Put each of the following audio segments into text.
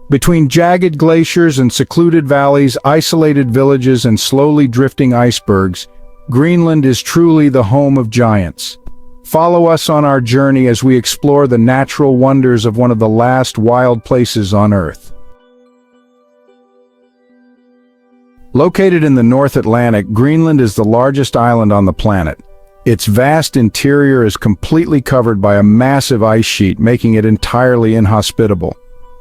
Between jagged glaciers and secluded valleys, isolated villages and slowly drifting icebergs, Greenland is truly the home of giants. Follow us on our journey as we explore the natural wonders of one of the last wild places on Earth. Located in the North Atlantic, Greenland is the largest island on the planet. Its vast interior is completely covered by a massive ice sheet, making it entirely inhospitable.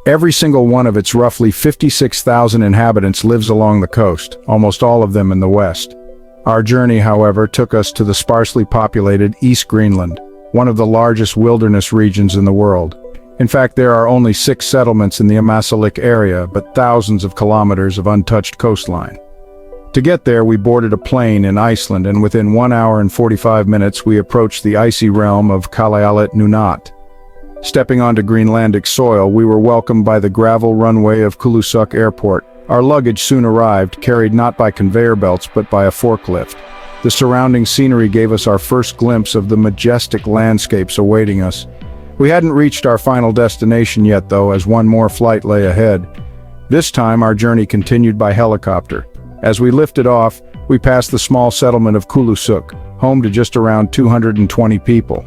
Every single one of its roughly 56,000 inhabitants lives along the coast, almost all of them in the west. Our journey, however, took us to the sparsely populated East Greenland, one of the largest wilderness regions in the world. In fact, there are only 6 settlements in the Tasilak area, but thousands of kilometers of untouched coastline. To get there, we boarded a plane in Iceland, and within 1 hour and 45 minutes we approached the icy realm of Glacier. Stepping onto Greenlandic soil, we were welcomed by the gravel runway of Tasilak Airport. Our luggage soon arrived, carried not by conveyor belts but by a forklift. The surrounding scenery gave us our first glimpse of the majestic landscapes awaiting us. We hadn't reached our final destination yet, though, as one more flight lay ahead. This time our journey continued by helicopter. As we lifted off, we passed the small settlement of Tasilak, home to just around 220 people.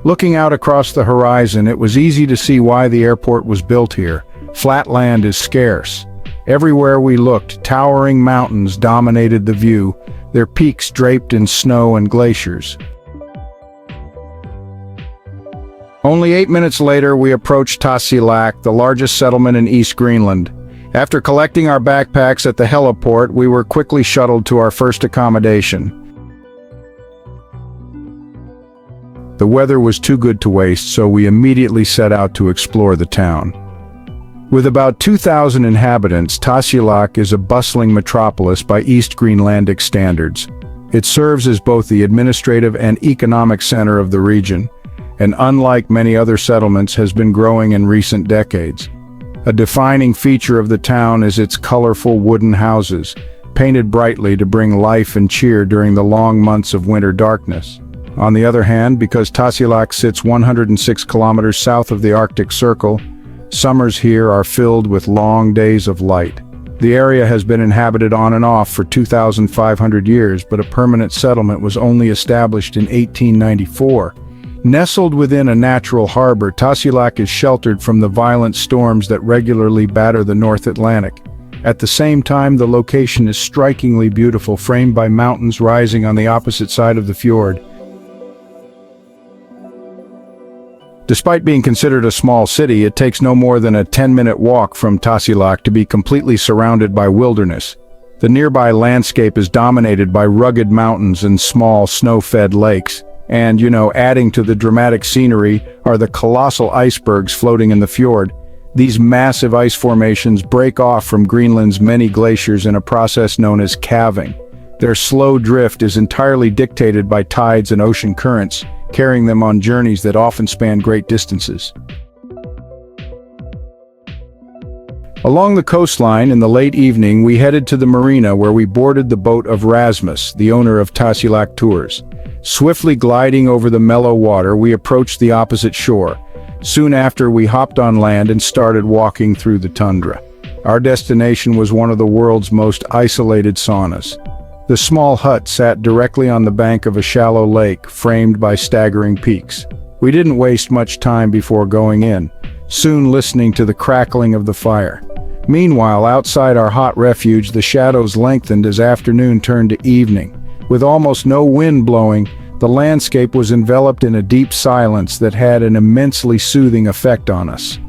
Looking out across the horizon, it was easy to see why the airport was built here. Flat land is scarce. Everywhere we looked, towering mountains dominated the view, their peaks draped in snow and glaciers. Only 8 minutes later, we approached Tasilak, the largest settlement in East Greenland. After collecting our backpacks at the heliport, we were quickly shuttled to our first accommodation. The weather was too good to waste, so we immediately set out to explore the town. With about 2,000 inhabitants, Tasilak is a bustling metropolis by East Greenlandic standards. It serves as both the administrative and economic center of the region, and unlike many other settlements, has been growing in recent decades. A defining feature of the town is its colorful wooden houses, painted brightly to bring life and cheer during the long months of winter darkness. On the other hand, because Tasilak sits 106 kilometers south of the Arctic Circle, summers here are filled with long days of light. The area has been inhabited on and off for 2,500 years, but a permanent settlement was only established in 1894. Nestled within a natural harbor, Tasilak is sheltered from the violent storms that regularly batter the North Atlantic. At the same time, the location is strikingly beautiful, framed by mountains rising on the opposite side of the fjord. Despite being considered a small city, it takes no more than a 10-minute walk from Tasilak to be completely surrounded by wilderness. The nearby landscape is dominated by rugged mountains and small snow-fed lakes. And, adding to the dramatic scenery are the colossal icebergs floating in the fjord. These massive ice formations break off from Greenland's many glaciers in a process known as calving. Their slow drift is entirely dictated by tides and ocean currents, carrying them on journeys that often span great distances. Along the coastline, in the late evening, we headed to the marina where we boarded the boat of Rasmus, the owner of Tasilak Tours. Swiftly gliding over the mellow water, we approached the opposite shore. Soon after, we hopped on land and started walking through the tundra. Our destination was one of the world's most isolated saunas. The small hut sat directly on the bank of a shallow lake, framed by staggering peaks. We didn't waste much time before going in, soon listening to the crackling of the fire. Meanwhile, outside our hot refuge, the shadows lengthened as afternoon turned to evening. With almost no wind blowing, the landscape was enveloped in a deep silence that had an immensely soothing effect on us.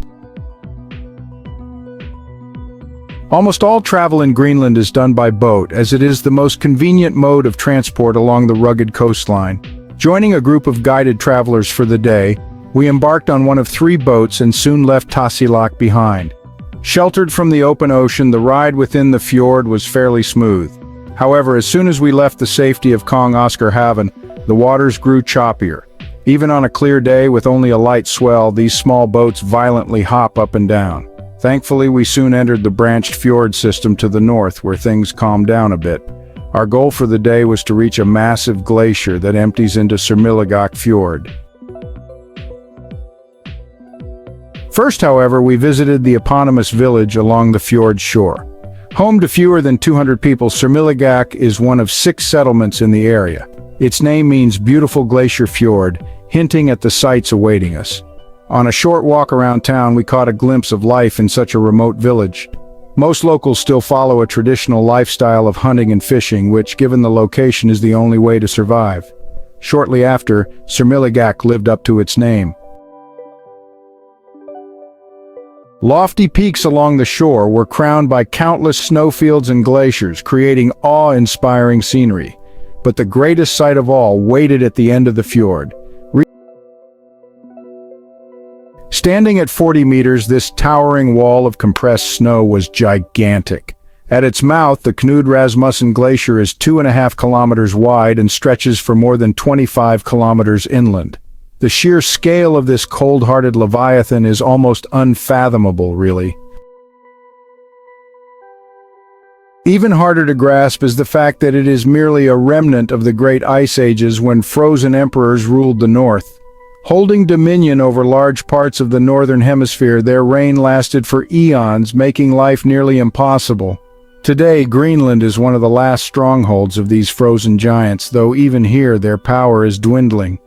Almost all travel in Greenland is done by boat, as it is the most convenient mode of transport along the rugged coastline. Joining a group of guided travelers for the day, we embarked on one of 3 boats and soon left Tasilak behind. Sheltered from the open ocean, the ride within the fjord was fairly smooth. However, as soon as we left the safety of Kong Oscar Haven, the waters grew choppier. Even on a clear day with only a light swell, these small boats violently hop up and down. Thankfully, we soon entered the branched fjord system to the north, where things calmed down a bit. Our goal for the day was to reach a massive glacier that empties into Fjord. First, however, we visited the eponymous village along the fjord shore. Home to fewer than 200 people, Tinet is one of 6 settlements in the area. Its name means beautiful glacier fjord, hinting at the sights awaiting us. On a short walk around town, we caught a glimpse of life in such a remote village. Most locals still follow a traditional lifestyle of hunting and fishing, which, given the location, is the only way to survive. Shortly after, Tinet lived up to its name. Lofty peaks along the shore were crowned by countless snowfields and glaciers, creating awe-inspiring scenery. But the greatest sight of all waited at the end of the fjord. Standing at 40 meters, this towering wall of compressed snow was gigantic. At its mouth, the Knud Rasmussen Glacier is 2.5 kilometers wide and stretches for more than 25 kilometers inland. The sheer scale of this cold-hearted leviathan is almost unfathomable, really. Even harder to grasp is the fact that it is merely a remnant of the great ice ages when frozen emperors ruled the north. Holding dominion over large parts of the northern hemisphere, their reign lasted for eons, making life nearly impossible. Today, Greenland is one of the last strongholds of these frozen giants, though even here their power is dwindling.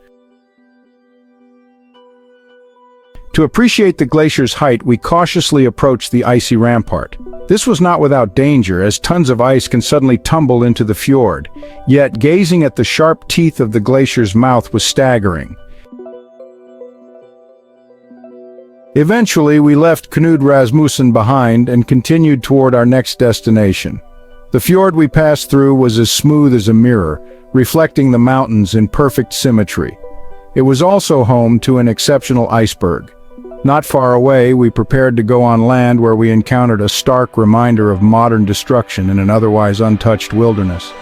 To appreciate the glacier's height, we cautiously approached the icy rampart. This was not without danger, as tons of ice can suddenly tumble into the fjord. Yet, gazing at the sharp teeth of the glacier's mouth was staggering. Eventually, we left Knud Rasmussen behind and continued toward our next destination. The fjord we passed through was as smooth as a mirror, reflecting the mountains in perfect symmetry. It was also home to an exceptional iceberg. Not far away, we prepared to go on land, where we encountered a stark reminder of modern destruction in an otherwise untouched wilderness.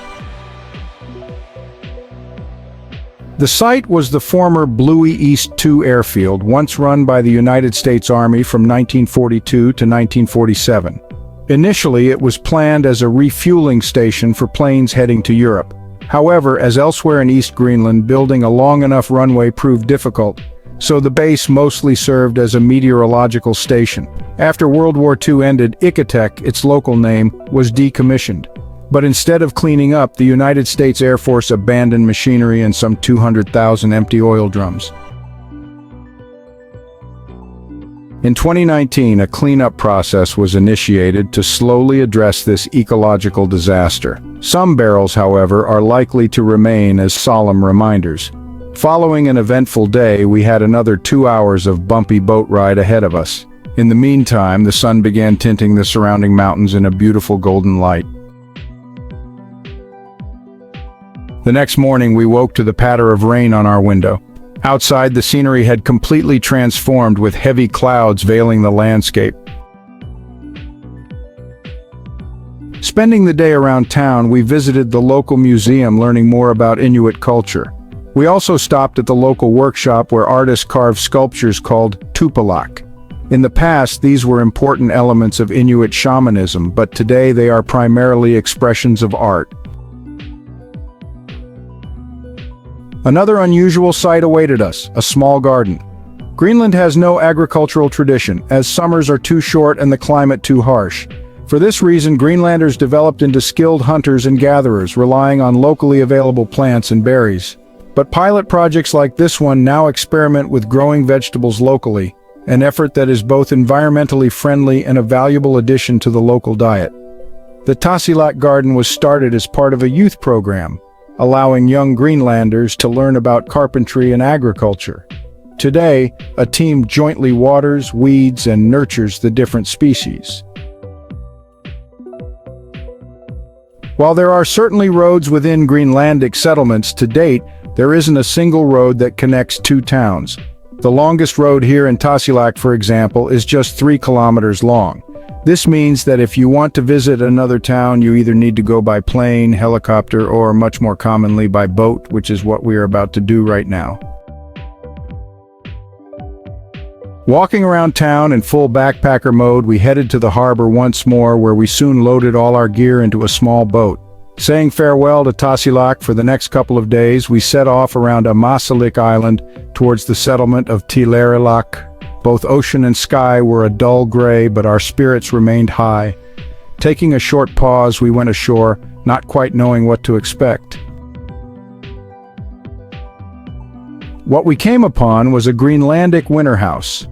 The site was the former Bluey East 2 airfield, once run by the United States Army from 1942 to 1947. Initially, it was planned as a refueling station for planes heading to Europe. However, as elsewhere in East Greenland, building a long enough runway proved difficult, so the base mostly served as a meteorological station. After World War II ended, Ikatek, its local name, was decommissioned. But instead of cleaning up, the United States Air Force abandoned machinery and some 200,000 empty oil drums. In 2019, a cleanup process was initiated to slowly address this ecological disaster. Some barrels, however, are likely to remain as solemn reminders. Following an eventful day, we had another 2 hours of bumpy boat ride ahead of us. In the meantime, the sun began tinting the surrounding mountains in a beautiful golden light. The next morning, we woke to the patter of rain on our window. Outside, the scenery had completely transformed, with heavy clouds veiling the landscape. Spending the day around town, we visited the local museum, learning more about Inuit culture. We also stopped at the local workshop where artists carved sculptures called tupalak. In the past, these were important elements of Inuit shamanism, but today they are primarily expressions of art. Another unusual sight awaited us, a small garden. Greenland has no agricultural tradition, as summers are too short and the climate too harsh. For this reason, Greenlanders developed into skilled hunters and gatherers, relying on locally available plants and berries. But pilot projects like this one now experiment with growing vegetables locally, an effort that is both environmentally friendly and a valuable addition to the local diet. The Tasilak garden was started as part of a youth program, allowing young Greenlanders to learn about carpentry and agriculture. Today, a team jointly waters, weeds, and nurtures the different species. While there are certainly roads within Greenlandic settlements, to date, there isn't a single road that connects 2 towns. The longest road here in Tasilak, for example, is just 3 kilometers long. This means that if you want to visit another town, you either need to go by plane, helicopter, or much more commonly by boat, which is what we are about to do right now. Walking around town in full backpacker mode, we headed to the harbor once more, where we soon loaded all our gear into a small boat. Saying farewell to Tasilak for the next couple of days, we set off around Tasilak Island towards the settlement of Tinet. Both ocean and sky were a dull gray, but our spirits remained high. Taking a short pause, we went ashore, not quite knowing what to expect. What we came upon was a Greenlandic winter house.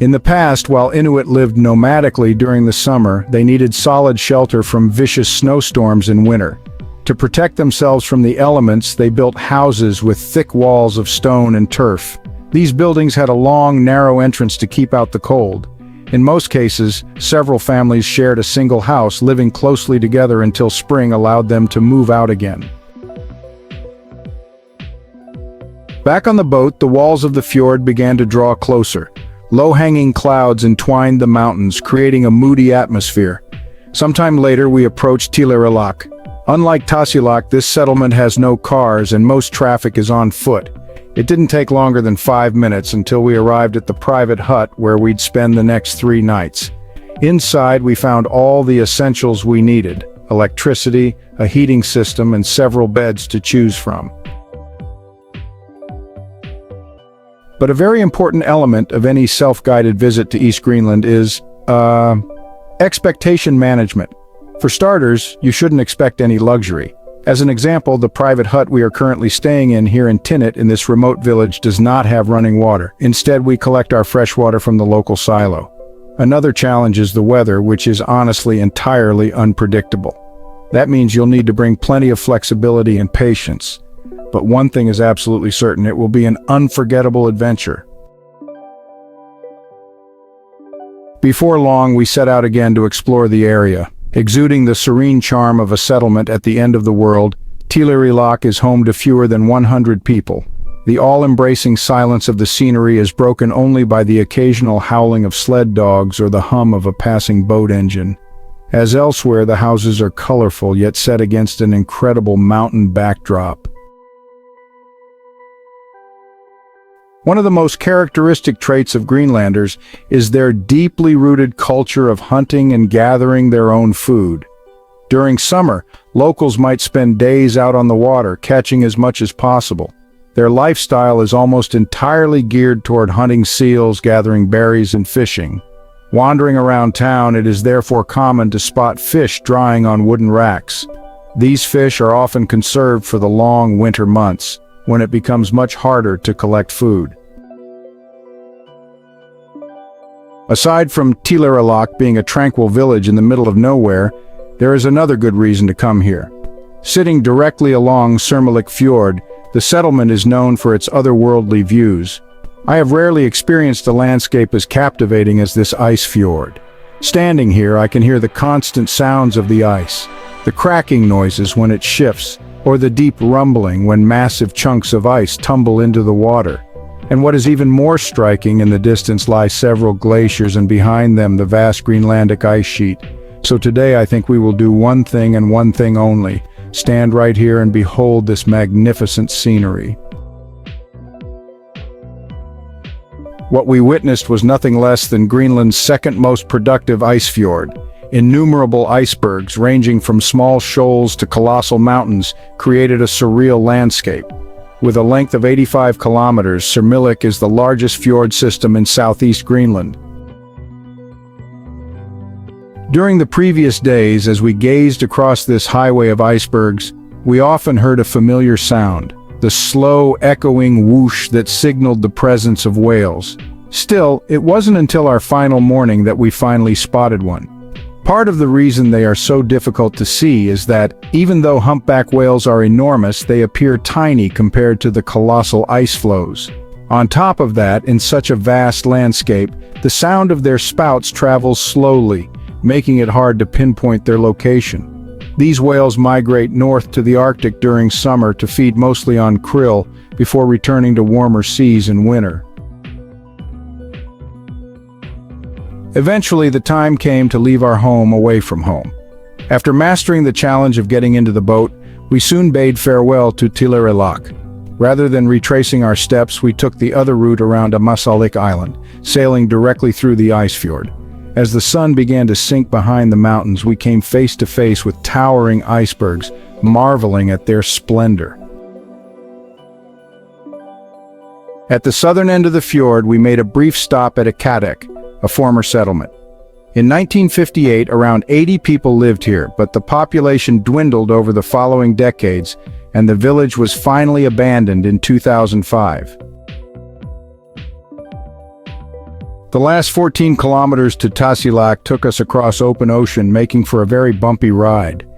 In the past, while Inuit lived nomadically during the summer, they needed solid shelter from vicious snowstorms in winter. To protect themselves from the elements, they built houses with thick walls of stone and turf. These buildings had a long, narrow entrance to keep out the cold. In most cases, several families shared a single house, living closely together until spring allowed them to move out again. Back on the boat, the walls of the fjord began to draw closer. Low-hanging clouds entwined the mountains, creating a moody atmosphere. Sometime later, we approached Tasilak. Unlike Tasilak, this settlement has no cars and most traffic is on foot. It didn't take longer than 5 minutes until we arrived at the private hut where we'd spend the next 3 nights. Inside, we found all the essentials we needed: electricity, a heating system, and several beds to choose from. But a very important element of any self-guided visit to East Greenland is, expectation management. For starters, you shouldn't expect any luxury. As an example, the private hut we are currently staying in here in Tinet in this remote village does not have running water. Instead, we collect our fresh water from the local silo. Another challenge is the weather, which is honestly entirely unpredictable. That means you'll need to bring plenty of flexibility and patience. But one thing is absolutely certain: it will be an unforgettable adventure. Before long, we set out again to explore the area. Exuding the serene charm of a settlement at the end of the world, Tasilak is home to fewer than 100 people. The all-embracing silence of the scenery is broken only by the occasional howling of sled dogs or the hum of a passing boat engine. As elsewhere, the houses are colorful yet set against an incredible mountain backdrop. One of the most characteristic traits of Greenlanders is their deeply rooted culture of hunting and gathering their own food. During summer, locals might spend days out on the water, catching as much as possible. Their lifestyle is almost entirely geared toward hunting seals, gathering berries, and fishing. Wandering around town, it is therefore common to spot fish drying on wooden racks. These fish are often conserved for the long winter months, when it becomes much harder to collect food. Aside from Tasilak being a tranquil village in the middle of nowhere, there is another good reason to come here. Sitting directly along Fjord, the settlement is known for its otherworldly views. I have rarely experienced a landscape as captivating as this ice fjord. Standing here, I can hear the constant sounds of the ice, the cracking noises when it shifts, or the deep rumbling when massive chunks of ice tumble into the water. And what is even more striking, in the distance lie several glaciers, and behind them the vast Greenlandic ice sheet. So today I think we will do one thing and one thing only: stand right here and behold this magnificent scenery. What we witnessed was nothing less than Greenland's second most productive ice fjord. Innumerable icebergs, ranging from small shoals to colossal mountains, created a surreal landscape. With a length of 85 kilometers, Tasilak is the largest fjord system in southeast Greenland. During the previous days, as we gazed across this highway of icebergs, we often heard a familiar sound, the slow, echoing whoosh that signaled the presence of whales. Still, it wasn't until our final morning that we finally spotted one. Part of the reason they are so difficult to see is that, even though humpback whales are enormous, they appear tiny compared to the colossal ice flows. On top of that, in such a vast landscape, the sound of their spouts travels slowly, making it hard to pinpoint their location. These whales migrate north to the Arctic during summer to feed mostly on krill, before returning to warmer seas in winter. Eventually, the time came to leave our home away from home. After mastering the challenge of getting into the boat, we soon bade farewell to Tasilak. Rather than retracing our steps, we took the other route around Tasilak Island, sailing directly through the ice fjord. As the sun began to sink behind the mountains, we came face to face with towering icebergs, marveling at their splendor. At the southern end of the fjord, we made a brief stop at Kayaking, a former settlement. In 1958, around 80 people lived here, but the population dwindled over the following decades, and the village was finally abandoned in 2005. The last 14 kilometers to Tasilak took us across open ocean, making for a very bumpy ride.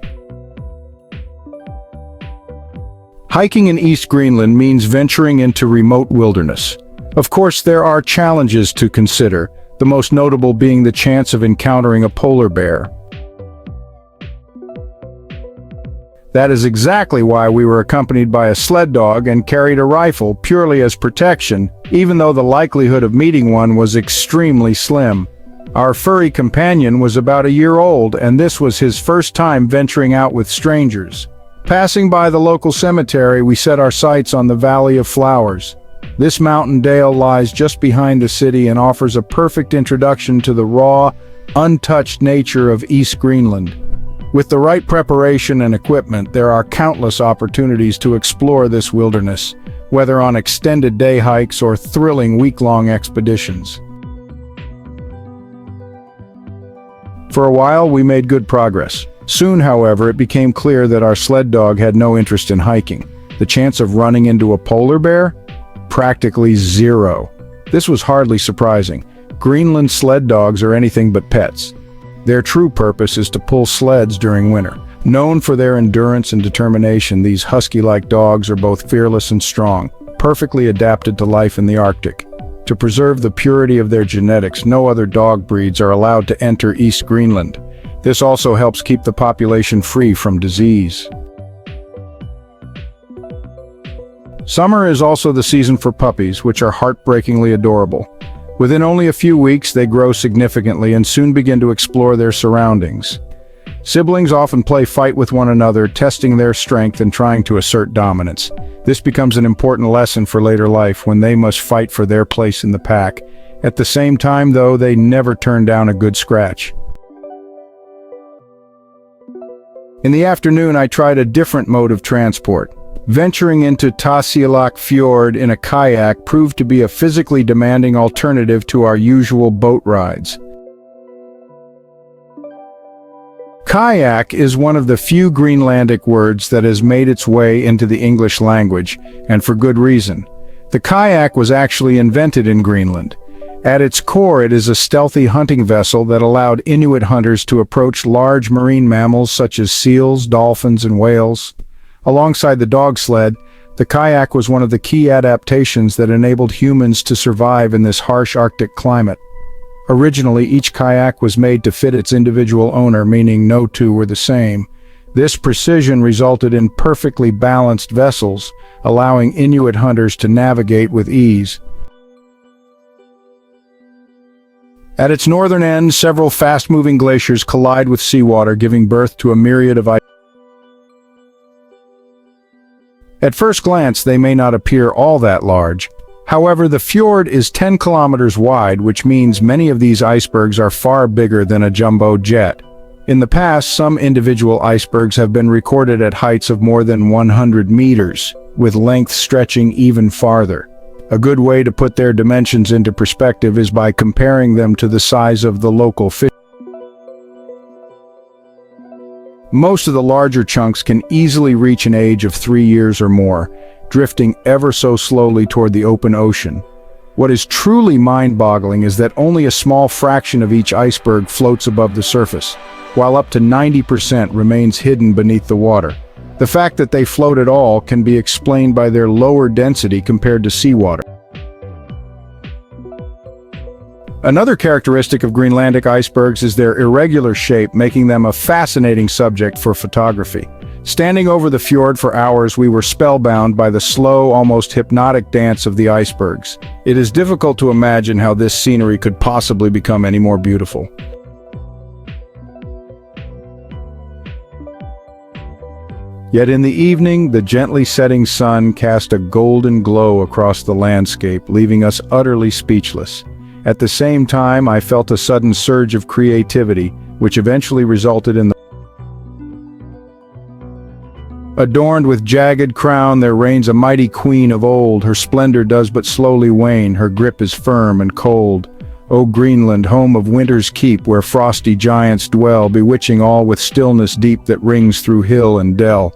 Hiking in East Greenland means venturing into remote wilderness. Of course, there are challenges to consider, the most notable being the chance of encountering a polar bear. That is exactly why we were accompanied by a sled dog and carried a rifle purely as protection, even though the likelihood of meeting one was extremely slim. Our furry companion was about a year old, and this was his first time venturing out with strangers. Passing by the local cemetery, we set our sights on the Valley of Flowers. This mountain dale lies just behind the city and offers a perfect introduction to the raw, untouched nature of East Greenland. With the right preparation and equipment, there are countless opportunities to explore this wilderness, whether on extended day hikes or thrilling week-long expeditions. For a while, we made good progress. Soon, however, it became clear that our sled dog had no interest in hiking. The chance of running into a polar bear? Practically zero. This was hardly surprising. Greenland sled dogs are anything but pets. Their true purpose is to pull sleds during winter. Known for their endurance and determination, these husky-like dogs are both fearless and strong, perfectly adapted to life in the Arctic. To preserve the purity of their genetics, no other dog breeds are allowed to enter East Greenland. This also helps keep the population free from disease. Summer is also the season for puppies, which are heartbreakingly adorable. Within only a few weeks, they grow significantly and soon begin to explore their surroundings. Siblings often play fight with one another, testing their strength and trying to assert dominance. This becomes an important lesson for later life when they must fight for their place in the pack. At the same time, though, they never turn down a good scratch. In the afternoon, I tried a different mode of transport. Venturing into Tasilak Fjord in a kayak proved to be a physically demanding alternative to our usual boat rides. Kayak is one of the few Greenlandic words that has made its way into the English language, and for good reason. The kayak was actually invented in Greenland. At its core, it is a stealthy hunting vessel that allowed Inuit hunters to approach large marine mammals such as seals, dolphins, and whales. Alongside the dog sled, the kayak was one of the key adaptations that enabled humans to survive in this harsh Arctic climate. Originally, each kayak was made to fit its individual owner, meaning no two were the same. This precision resulted in perfectly balanced vessels, allowing Inuit hunters to navigate with ease. At its northern end, several fast-moving glaciers collide with seawater, giving birth to a myriad of ice. At first glance, they may not appear all that large. However, the fjord is 10 kilometers wide, which means many of these icebergs are far bigger than a jumbo jet. In the past, some individual icebergs have been recorded at heights of more than 100 meters, with length stretching even farther. A good way to put their dimensions into perspective is by comparing them to the size of the local fish. Most of the larger chunks can easily reach an age of 3 years or more, drifting ever so slowly toward the open ocean. What is truly mind-boggling is that only a small fraction of each iceberg floats above the surface, while up to 90% remains hidden beneath the water. The fact that they float at all can be explained by their lower density compared to seawater. Another characteristic of Greenlandic icebergs is their irregular shape, making them a fascinating subject for photography. Standing over the fjord for hours, we were spellbound by the slow, almost hypnotic dance of the icebergs. It is difficult to imagine how this scenery could possibly become any more beautiful. Yet in the evening, the gently setting sun cast a golden glow across the landscape, leaving us utterly speechless. At the same time, I felt a sudden surge of creativity, which eventually resulted in the Adorned with jagged crown, there reigns a mighty queen of old. Her splendor does but slowly wane, her grip is firm and cold. O Greenland, home of winter's keep, where frosty giants dwell, bewitching all with stillness deep that rings through hill and dell.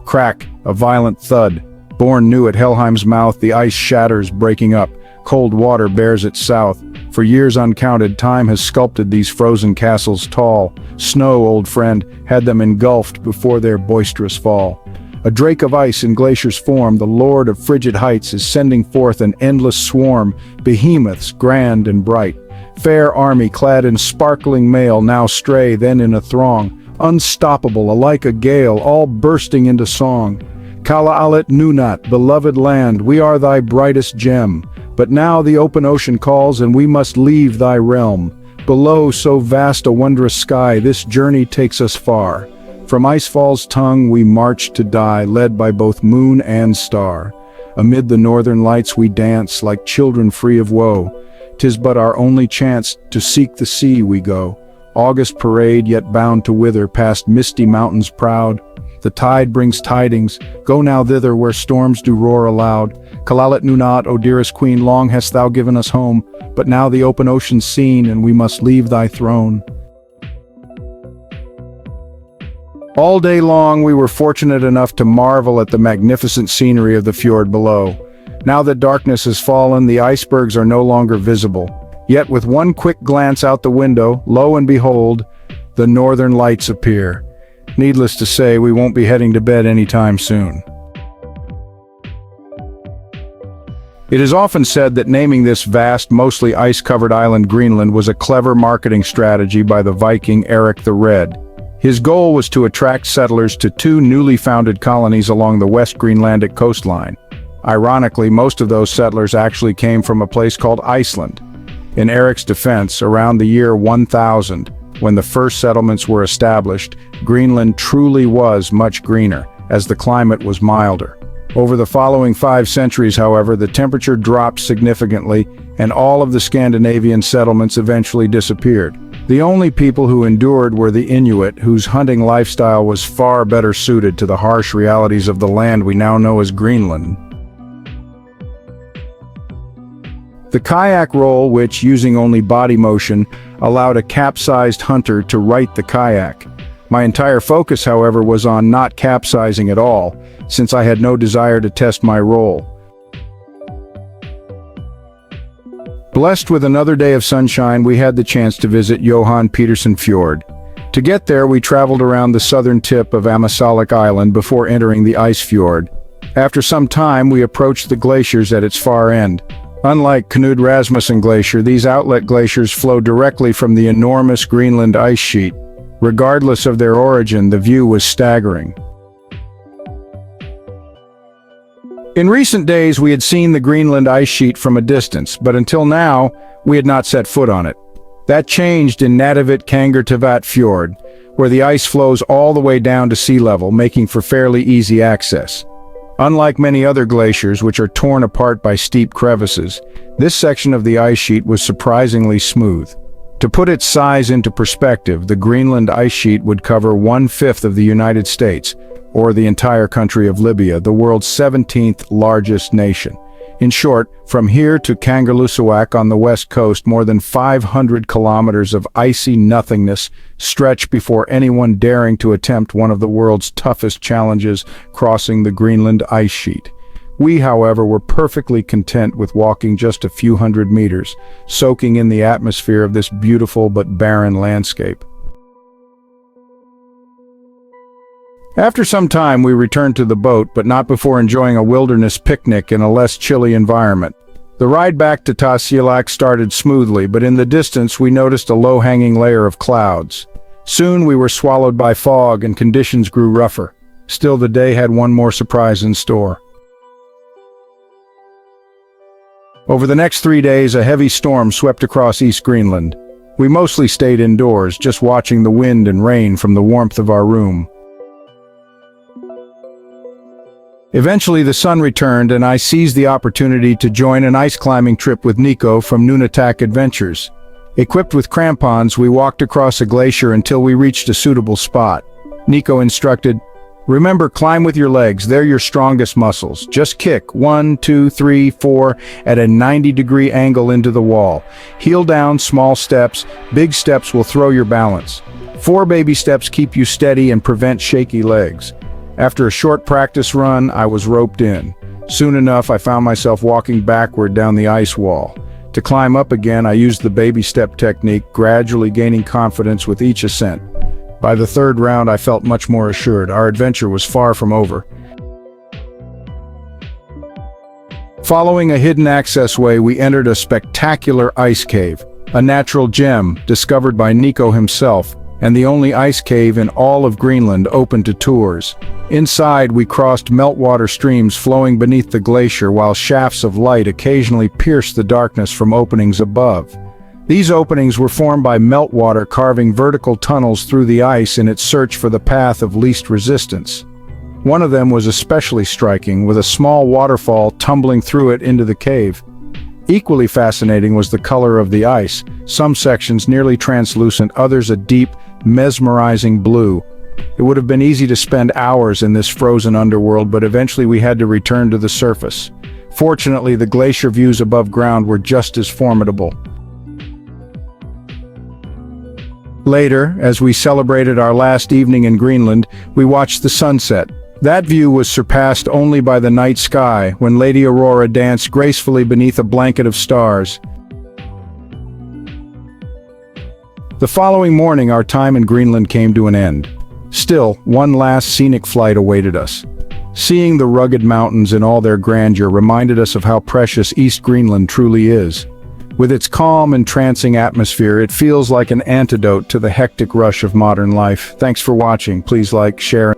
Crack, a violent thud. Born new at Helheim's mouth, the ice shatters, breaking up. Cold water bears it south. For years uncounted, time has sculpted these frozen castles tall. Snow, old friend, had them engulfed before their boisterous fall. A drake of ice in Glacier's form, the lord of frigid heights, is sending forth an endless swarm, behemoths grand and bright. Fair army clad in sparkling mail, now stray, then in a throng, unstoppable, alike a gale, all bursting into song. Kalaallit Nunat, beloved land, we are thy brightest gem. But now the open ocean calls, and we must leave thy realm. Below so vast a wondrous sky, this journey takes us far. From Icefall's tongue we march to die, led by both moon and star. Amid the northern lights we dance, like children free of woe. 'Tis but our only chance, to seek the sea we go. August parade, yet bound to wither, past misty mountains proud. The tide brings tidings, go now thither where storms do roar aloud. Kalaallit Nunat, O dearest queen, long hast thou given us home, but now the open ocean's seen, and we must leave thy throne. All day long we were fortunate enough to marvel at the magnificent scenery of the fjord below. Now that darkness has fallen, the icebergs are no longer visible. Yet with one quick glance out the window, lo and behold, the northern lights appear. Needless to say, we won't be heading to bed anytime soon. It is often said that naming this vast, mostly ice-covered island Greenland was a clever marketing strategy by the Viking Eric the Red. His goal was to attract settlers to two newly founded colonies along the West Greenlandic coastline. Ironically, most of those settlers actually came from a place called Iceland. In Eric's defense, around the year 1000, when the first settlements were established, Greenland truly was much greener, as the climate was milder. Over the following 5 centuries, however, the temperature dropped significantly, and all of the Scandinavian settlements eventually disappeared. The only people who endured were the Inuit, whose hunting lifestyle was far better suited to the harsh realities of the land we now know as Greenland. The kayak roll, which, using only body motion, allowed a capsized hunter to right the kayak. My entire focus, however, was on not capsizing at all, since I had no desire to test my roll. Blessed with another day of sunshine, we had the chance to visit Johan Petersen Fjord. To get there, we traveled around the southern tip of Tasilak Island before entering the ice fjord. After some time, we approached the glaciers at its far end. Unlike Knud Rasmussen Glacier, these outlet glaciers flow directly from the enormous Greenland ice sheet. Regardless of their origin, the view was staggering. In recent days, we had seen the Greenland ice sheet from a distance, but until now, we had not set foot on it. That changed in Kangertavat Fjord, where the ice flows all the way down to sea level, making for fairly easy access. Unlike many other glaciers, which are torn apart by steep crevices, this section of the ice sheet was surprisingly smooth. To put its size into perspective, the Greenland ice sheet would cover 1/5 of the United States, or the entire country of Libya, the world's 17th largest nation. In short, from here to Kangerlussuaq on the west coast, more than 500 kilometers of icy nothingness stretch before anyone daring to attempt one of the world's toughest challenges, crossing the Greenland ice sheet. We, however, were perfectly content with walking just a few hundred meters, soaking in the atmosphere of this beautiful but barren landscape. After some time, we returned to the boat, but not before enjoying a wilderness picnic in a less chilly environment. The ride back to Tasilak started smoothly, but in the distance we noticed a low-hanging layer of clouds. Soon we were swallowed by fog and conditions grew rougher. Still, the day had one more surprise in store. Over the next 3 days, a heavy storm swept across East Greenland. We mostly stayed indoors, just watching the wind and rain from the warmth of our room. Eventually the sun returned, and I seized the opportunity to join an ice climbing trip with Nico from Nunatak Adventures. Equipped with crampons, we walked across a glacier until we reached a suitable spot. Nico instructed, Remember, climb with your legs, they're your strongest muscles. Just kick 1, 2, 3, 4 at a 90-degree angle into the wall. Heel down, small steps, big steps will throw your balance. 4 baby steps keep you steady and prevent shaky legs. After a short practice run, I was roped in. Soon enough, I found myself walking backward down the ice wall. To climb up again, I used the baby step technique, gradually gaining confidence with each ascent. By the third round, I felt much more assured. Our adventure was far from over. Following a hidden access way, we entered a spectacular ice cave, a natural gem discovered by Nico himself, and the only ice cave in all of Greenland open to tours. Inside, we crossed meltwater streams flowing beneath the glacier, while shafts of light occasionally pierced the darkness from openings above. These openings were formed by meltwater carving vertical tunnels through the ice in its search for the path of least resistance. One of them was especially striking, with a small waterfall tumbling through it into the cave. Equally fascinating was the color of the ice, some sections nearly translucent, others a deep, mesmerizing blue. It would have been easy to spend hours in this frozen underworld, but eventually we had to return to the surface. Fortunately, the glacier views above ground were just as formidable. Later, as we celebrated our last evening in Greenland, we watched the sunset. That view was surpassed only by the night sky, when Lady Aurora danced gracefully beneath a blanket of stars. The following morning, our time in Greenland came to an end. Still, one last scenic flight awaited us. Seeing the rugged mountains in all their grandeur reminded us of how precious East Greenland truly is. With its calm, entrancing atmosphere, it feels like an antidote to the hectic rush of modern life. Thanks for watching. Please like, share.